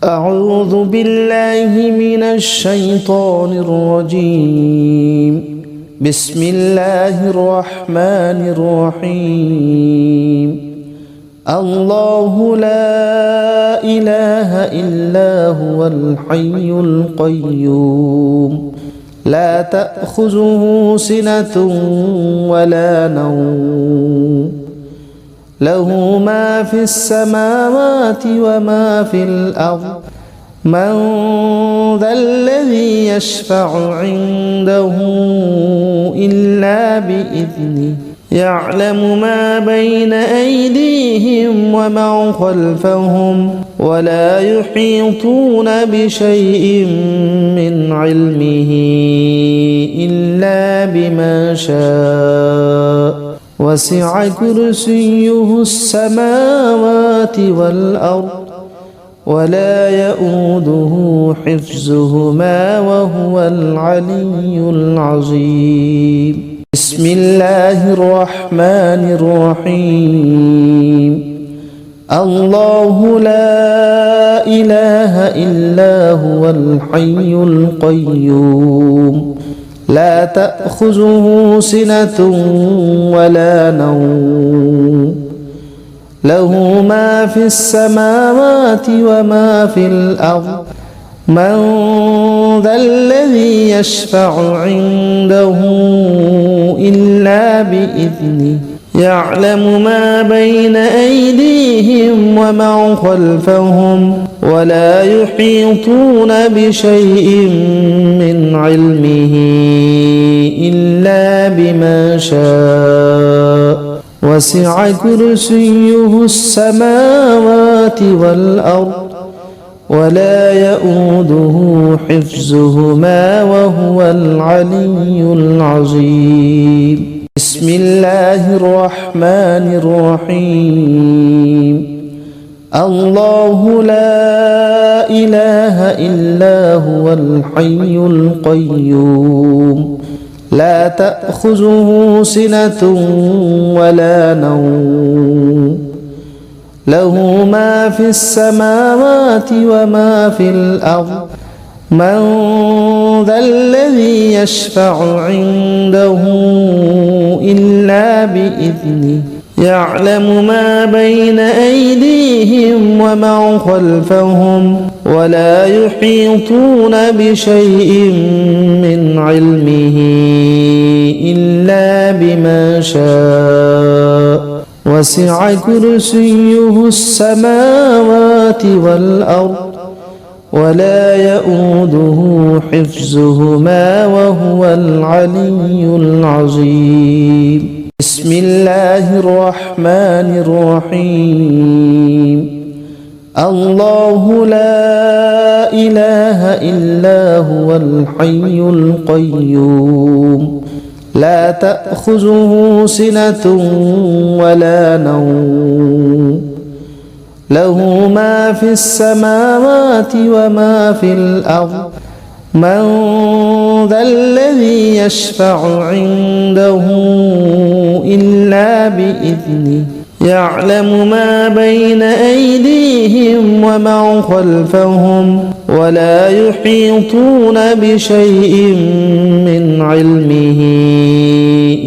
أعوذ بالله من الشيطان الرجيم. بسم الله الرحمن الرحيم. الله لا إله إلا هو الحي القيوم لا تأخذه سنة ولا نوم له ما في السماوات وما في الأرض من ذا الذي يشفع عنده إلا بإذنه يعلم ما بين أيديهم وما خلفهم ولا يحيطون بشيء من علمه إلا بما شاء وسع كرسيه السماوات والأرض ولا يؤوده حفظهما وهو العلي العظيم. بسم الله الرحمن الرحيم. الله لا إله إلا هو الحي القيوم لا تأخذه سنة ولا نوم له ما في السماوات وما في الأرض من ذا الذي يشفع عنده إلا بإذنه يعلم ما بين أيديهم وما خلفهم ولا يحيطون بشيء من علمه إلا بما شاء وسع كرسيه السماوات والأرض ولا يؤوده حفظهما وهو العلي العظيم. بسم الله الرحمن الرحيم. الله لا إله إلا هو الحي القيوم لا تأخذه سنة ولا نوم له ما في السماوات وما في الأرض من ذا الذي يشفع عنده إلا بإذنه يعلم ما بين أيديهم وما خلفهم ولا يحيطون بشيء من علمه إلا بما شاء وسع كرسيه السماوات والأرض ولا يؤوده حفظهما وهو العلي العظيم. بسم الله الرحمن الرحيم. الله لا إله إلا هو الحي القيوم لا تأخذه سنة ولا نوم له ما في السماوات وما في الأرض من ذا الذي يشفع عنده إلا بإذنه يعلم ما بين أيديهم وما خلفهم ولا يحيطون بشيء من علمه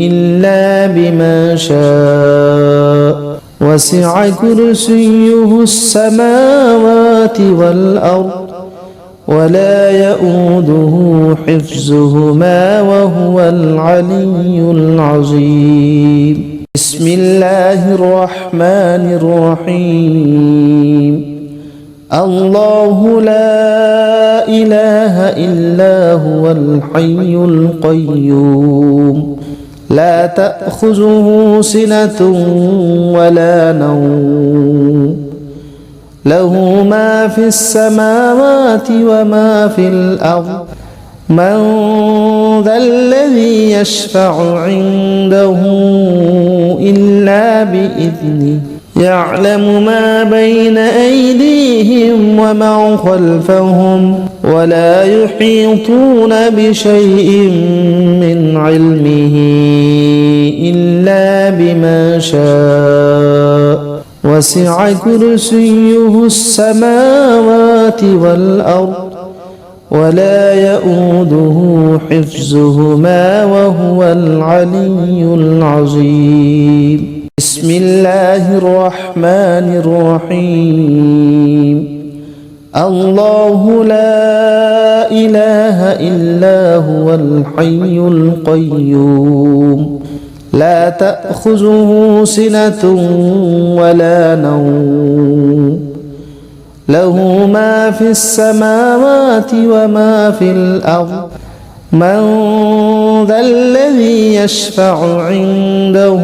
إلا بما شاء وسع كرسيه السماوات والأرض ولا يؤوده حفظهما وهو العلي العظيم. بسم الله الرحمن الرحيم. الله لا إله إلا هو الحي القيوم لا تأخذه سنة ولا نوم له ما في السماوات وما في الأرض من ذا الذي يشفع عنده إلا بإذنه يعلم ما بين أيديهم وما خلفهم ولا يحيطون بشيء من علمه إلا بما شاء وسع كرسيه السماوات والأرض ولا يؤوده حفظهما وهو العلي العظيم. بسم الله الرحمن الرحيم. الله لا إله إلا هو الحي القيوم لا تأخذه سنة ولا نوم له ما في السماوات وما في الأرض من ذا الذي يشفع عنده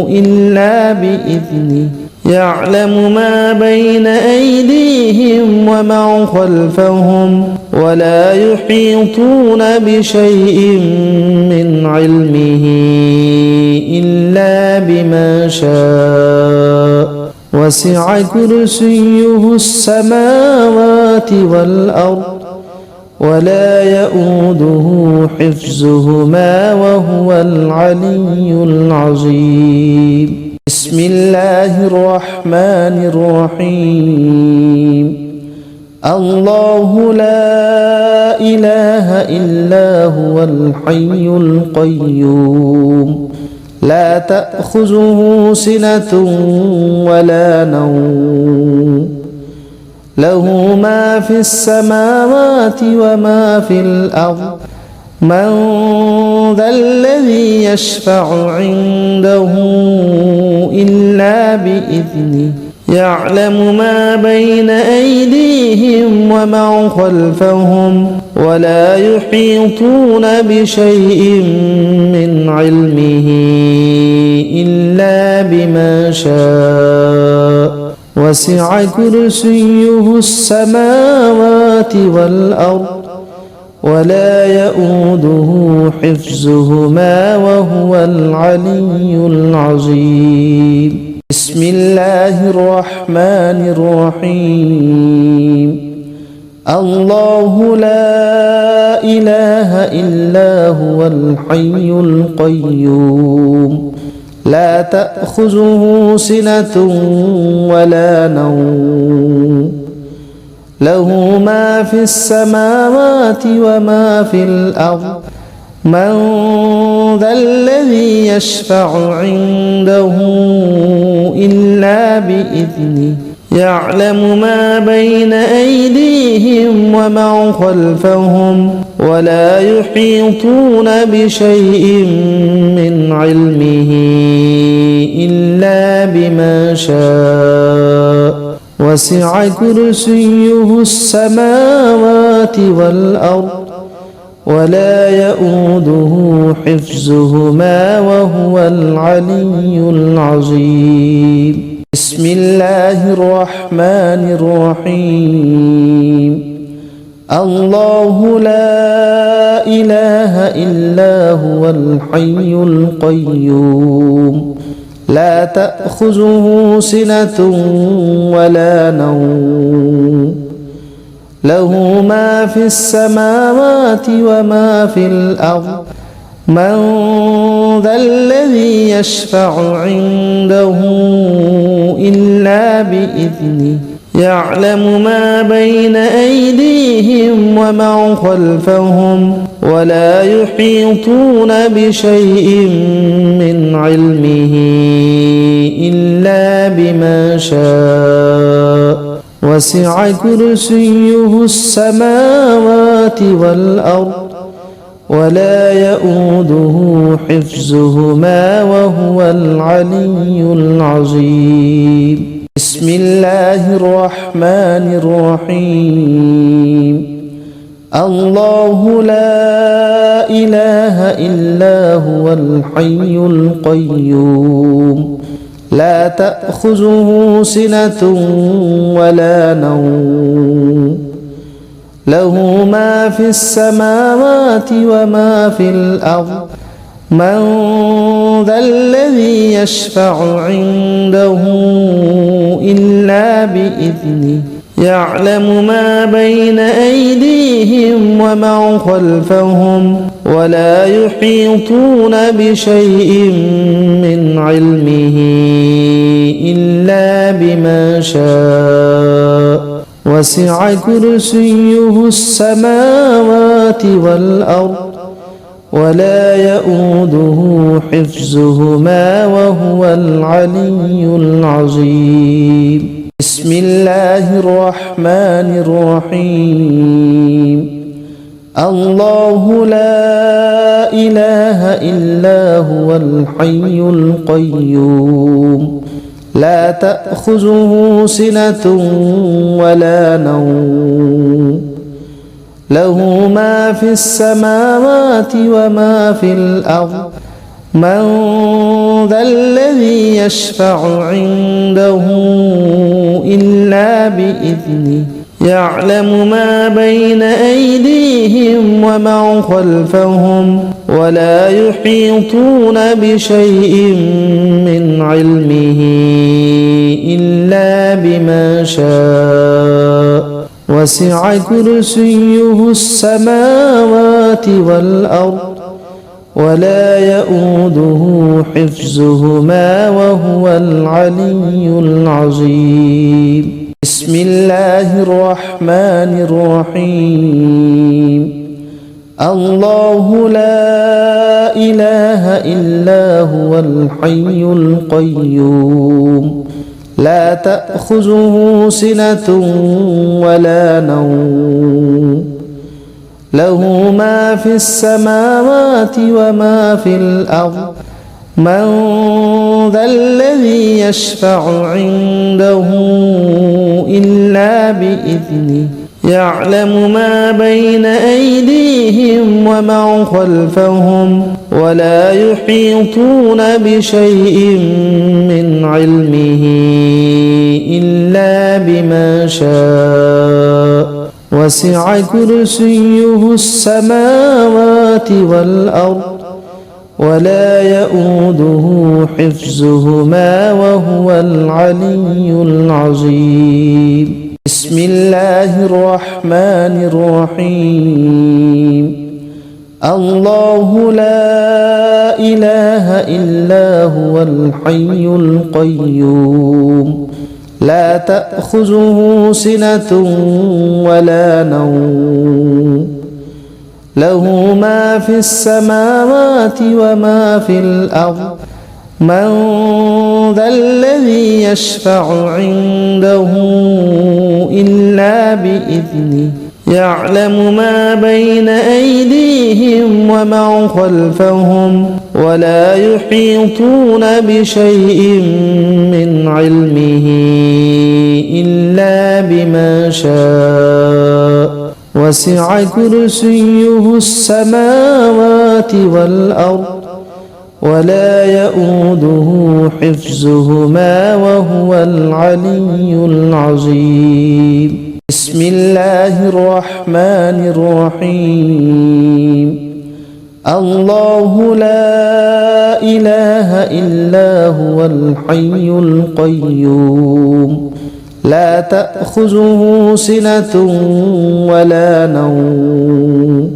إلا بإذنه يعلم ما بين أيديهم وما خلفهم ولا يحيطون بشيء من علمه إلا بما شاء وسع كرسيه السماوات والأرض ولا يؤوده حفظهما وهو العلي العظيم. بسم الله الرحمن الرحيم. الله لا إله إلا هو الحي القيوم لا تأخذه سنة ولا نوم له ما في السماوات وما في الأرض من ذا الذي يشفع عنده إلا بإذنه يعلم ما بين أيديهم وما خلفهم ولا يحيطون بشيء من علمه إلا بما شاء وسع كرسيه السماوات والأرض ولا يؤوده حفظهما وهو العلي العظيم. بسم الله الرحمن الرحيم. الله لا إله إلا هو الحي القيوم لا تأخذه سنة ولا نوم له ما في السماوات وما في الأرض من ذا الذي يشفع عنده إلا بإذنه يعلم ما بين أيديهم وما خلفهم ولا يحيطون بشيء من علمه إلا بما شاء وسع كرسيه السماوات والأرض ولا يؤوده حفظهما وهو العلي العظيم. بسم الله الرحمن الرحيم. الله لا إله إلا هو الحي القيوم لا تأخذه سنة ولا نوم له ما في السماوات وما في الأرض من ذا الذي يشفع عنده إلا بإذنه يعلم ما بين أيديهم وما خلفهم ولا يحيطون بشيء من علمه إلا بما شاء وسع كرسيه السماوات والأرض ولا يؤوده حفظهما وهو العلي العظيم. بسم الله الرحمن الرحيم. الله لا إله إلا هو الحي القيوم لا تأخذه سنة ولا نوم له ما في السماوات وما في الأرض من ذا الذي يشفع عنده إلا بإذنه يعلم ما بين أيديهم وما خلفهم ولا يحيطون بشيء من علمه إلا بما شاء وسع كرسيه السماوات والأرض ولا يؤوده حفظهما وهو العلي العظيم. بسم الله الرحمن الرحيم. الله لا إله إلا هو الحي القيوم لا تأخذه سنة ولا نوم له ما في السماوات وما في الأرض من ذا الذي يشفع عنده إلا بإذنه يعلم ما بين أيديهم وما خلفهم ولا يحيطون بشيء من علمه إلا بما شاء وسع كرسيه السماوات والأرض ولا يؤوده حفظهما وهو العلي العظيم. بسم الله الرحمن الرحيم. الله لا إله إلا هو الحي القيوم لا تأخذه سنة ولا نوم له ما في السماوات وما في الأرض من ذا الذي يشفع عنده إلا بإذنه يعلم ما بين أيديهم وما خلفهم ولا يحيطون بشيء من علمه إلا بما شاء وسع كرسيه السماوات والأرض ولا يؤوده حفظهما وهو العلي العظيم. بسم الله الرحمن الرحيم. الله لا إله إلا هو الحي القيوم لا تأخذه سنة ولا نوم له ما في السماوات وما في الأرض من ذا الذي يشفع عنده إلا بإذنه يعلم ما بين أيديهم وما خلفهم ولا يحيطون بشيء من علمه إلا بما شاء وسع كرسيه السماوات والأرض ولا يؤوده حفظهما وهو العلي العظيم. بسم الله الرحمن الرحيم. الله لا إله إلا هو الحي القيوم لا تأخذه سنة ولا نوم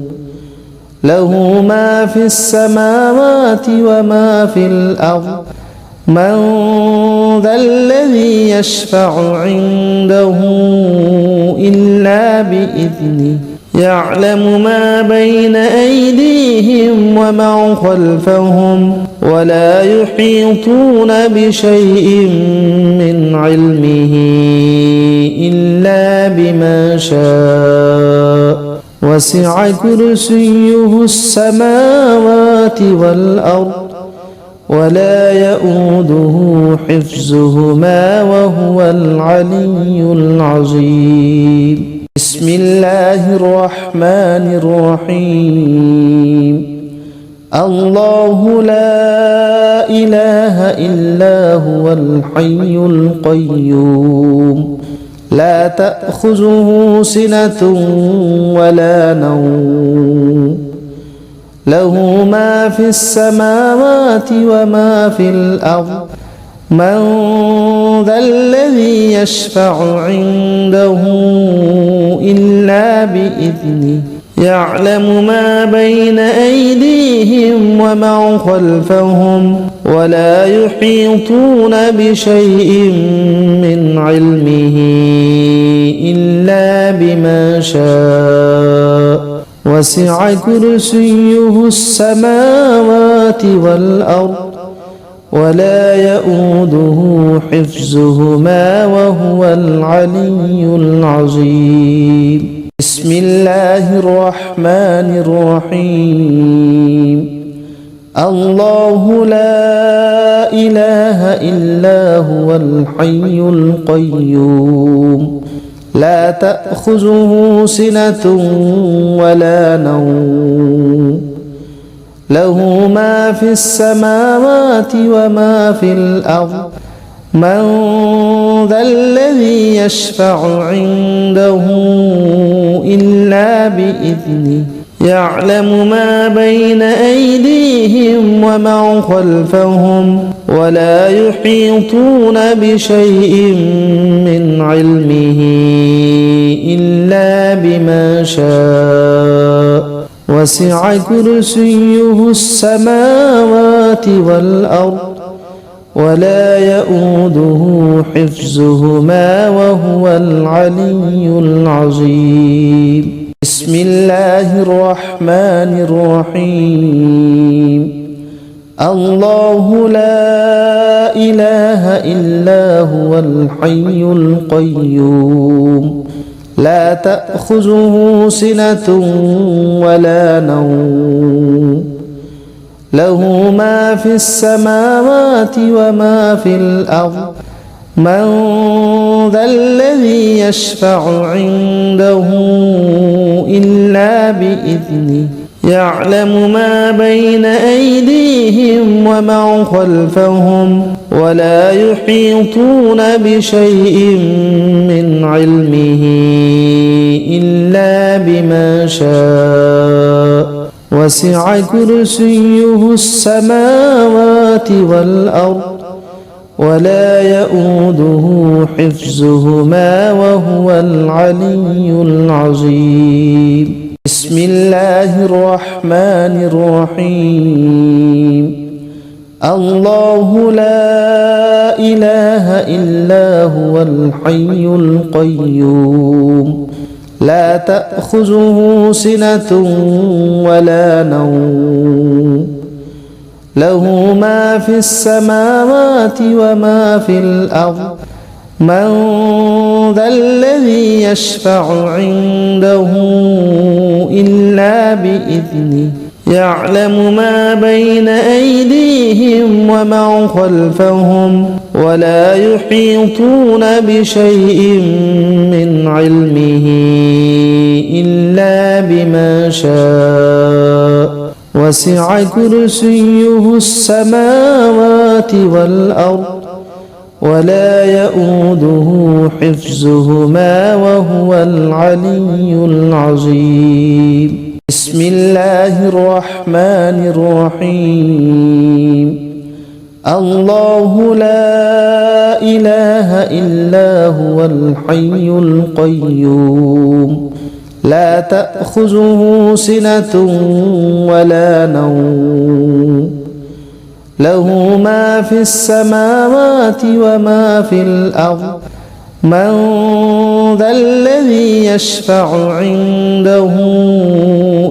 له ما في السماوات وما في الأرض من ذا الذي يشفع عنده إلا بإذنه يعلم ما بين أيديهم وما خلفهم ولا يحيطون بشيء من علمه إلا بما شاء وسع كرسيه السماوات والأرض ولا يؤوده حفظهما وهو العلي العظيم. بسم الله الرحمن الرحيم. الله لا إله إلا هو الحي القيوم لا تأخذه سنة ولا نوم له ما في السماوات وما في الأرض من ذا الذي يشفع عنده إلا بإذنه يعلم ما بين أيديهم وما خلفهم ولا يحيطون بشيء من علمه إلا بما شاء وسع كرسيه السماوات والأرض ولا يؤوده حفظهما وهو العلي العظيم. بسم الله الرحمن الرحيم. الله لا إله إلا هو الحي القيوم لا تأخذه سنة ولا نوم له ما في السماوات وما في الأرض من ذا الذي يشفع عنده إلا بإذنه يعلم ما بين أيديهم وما خلفهم ولا يحيطون بشيء من علمه إلا بما شاء وسع كرسيه السماوات والأرض ولا يؤوده حفظهما وهو العلي العظيم. بسم الله الرحمن الرحيم. الله لا إله إلا هو الحي القيوم لا تأخذه سنة ولا نوم له ما في السماوات وما في الأرض من ذا الذي يشفع عنده إلا بإذنه يعلم ما بين أيديهم وما خلفهم ولا يحيطون بشيء من علمه إلا بما شاء وسع كرسيه السماوات والأرض ولا يؤوده حفظهما وهو العلي العظيم. بسم الله الرحمن الرحيم. الله لا إله إلا هو الحي القيوم لا تأخذه سنة ولا نوم له ما في السماوات وما في الأرض من ذا الذي يشفع عنده إلا بإذنه يعلم ما بين أيديهم وما خلفهم ولا يحيطون بشيء من علمه إلا بما شاء وسع كرسيه السماوات والأرض ولا يؤوده حفظهما وهو العلي العظيم. بسم الله الرحمن الرحيم. الله لا إله إلا هو الحي القيوم لا تأخذه سنة ولا نوم له ما في السماوات وما في الأرض من ذا الذي يشفع عنده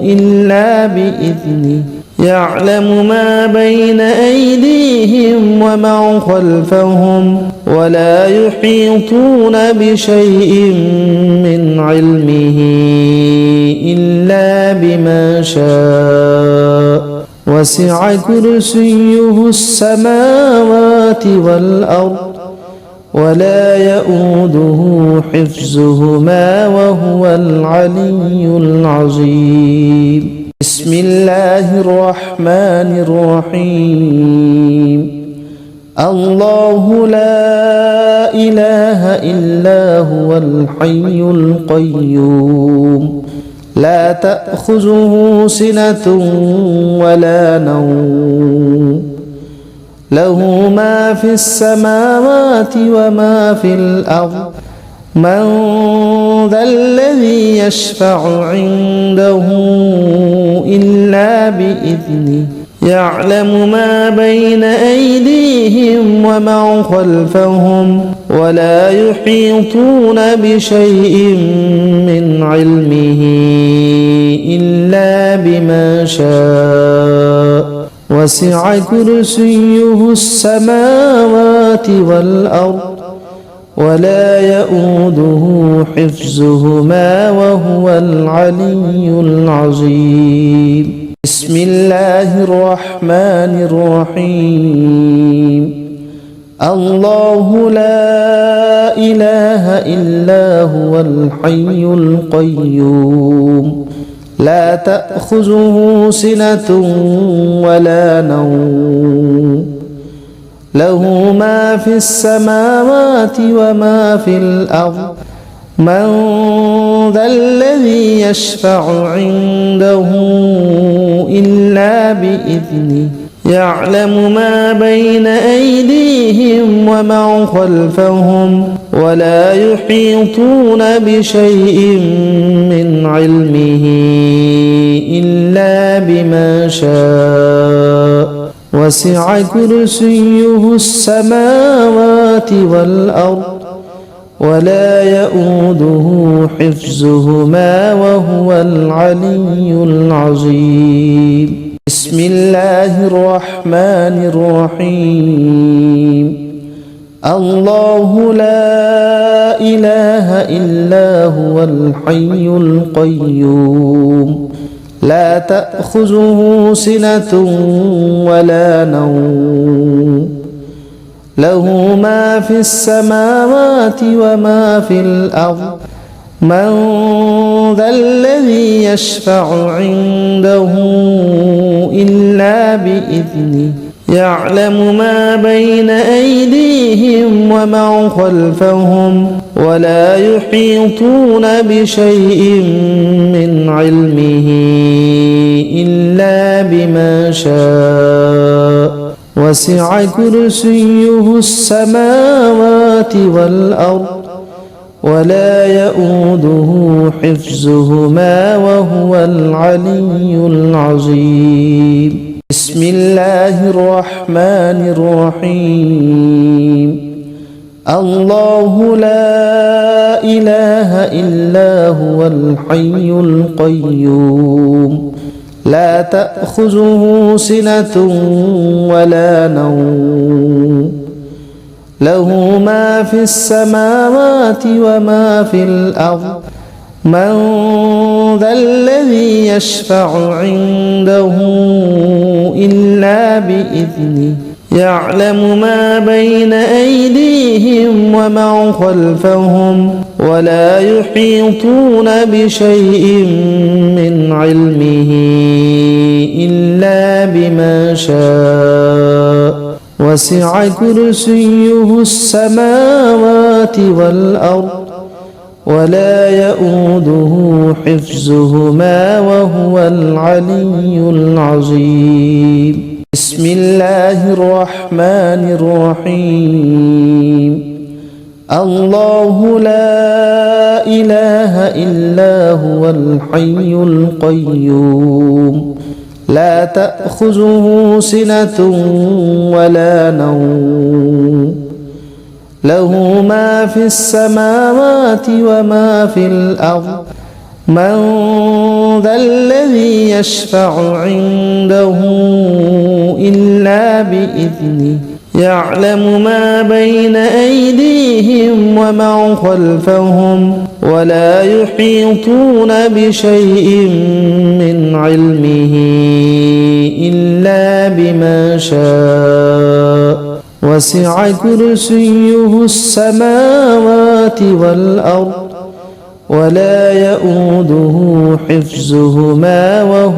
إلا بإذنه يعلم ما بين أيديهم وما خلفهم ولا يحيطون بشيء من علمه إلا بما شاء وسع كرسيه السماوات والأرض ولا يؤوده حفظهما وهو العلي العظيم. بسم الله الرحمن الرحيم. الله لا إله إلا هو الحي القيوم لا تأخذه سنة ولا نوم له ما في السماوات وما في الأرض من ذا الذي يشفع عنده إلا بإذنه يعلم ما بين أيديهم وما خلفهم ولا يحيطون بشيء من علمه إلا بما شاء وسع كرسيه السماوات والأرض ولا يؤوده حفظهما وهو العلي العظيم. بسم الله الرحمن الرحيم. الله لا إله إلا هو الحي القيوم لا تأخذه سنة ولا نوم له ما في السماوات وما في الأرض من ذا الذي يشفع عنده إلا بإذنه يعلم ما بين أيديهم وما خلفهم ولا يحيطون بشيء من علمه إلا بما شاء وسع كرسيه السماوات والأرض ولا يؤوده حفظهما وهو العلي العظيم. بسم الله الرحمن الرحيم. الله لا إله إلا هو الحي القيوم لا تأخذه سنة ولا نوم له ما في السماوات وما في الأرض من ذا الذي يشفع عنده إلا بإذنه يعلم ما بين أيديهم وما خلفهم ولا يحيطون بشيء من علمه إلا بما شاء وسع كرسيه السماوات والأرض ولا يؤوده حفظهما وهو العلي العظيم. بسم الله الرحمن الرحيم. الله لا إله إلا هو الحي القيوم لا تأخذه سنة ولا نوم له ما في السماوات وما في الأرض من ذا الذي يشفع عنده إلا بإذنه يعلم ما بين أيديهم وما خلفهم ولا يحيطون بشيء من علمه إلا بما شاء وسع كرسيه السماوات والأرض ولا يؤوده حفظهما وهو العلي العظيم. بسم الله الرحمن الرحيم. الله لا إله إلا هو الحي القيوم لا تأخذه سنة ولا نوم له ما في السماوات وما في الأرض من ذا الذي يشفع عنده إلا بإذنه يعلم ما بين أيديهم وما خلفهم ولا يحيطون بشيء من علمه إلا بما شاء وسع كرسيه السماوات والأرض ولا يؤوده حفظهما وهو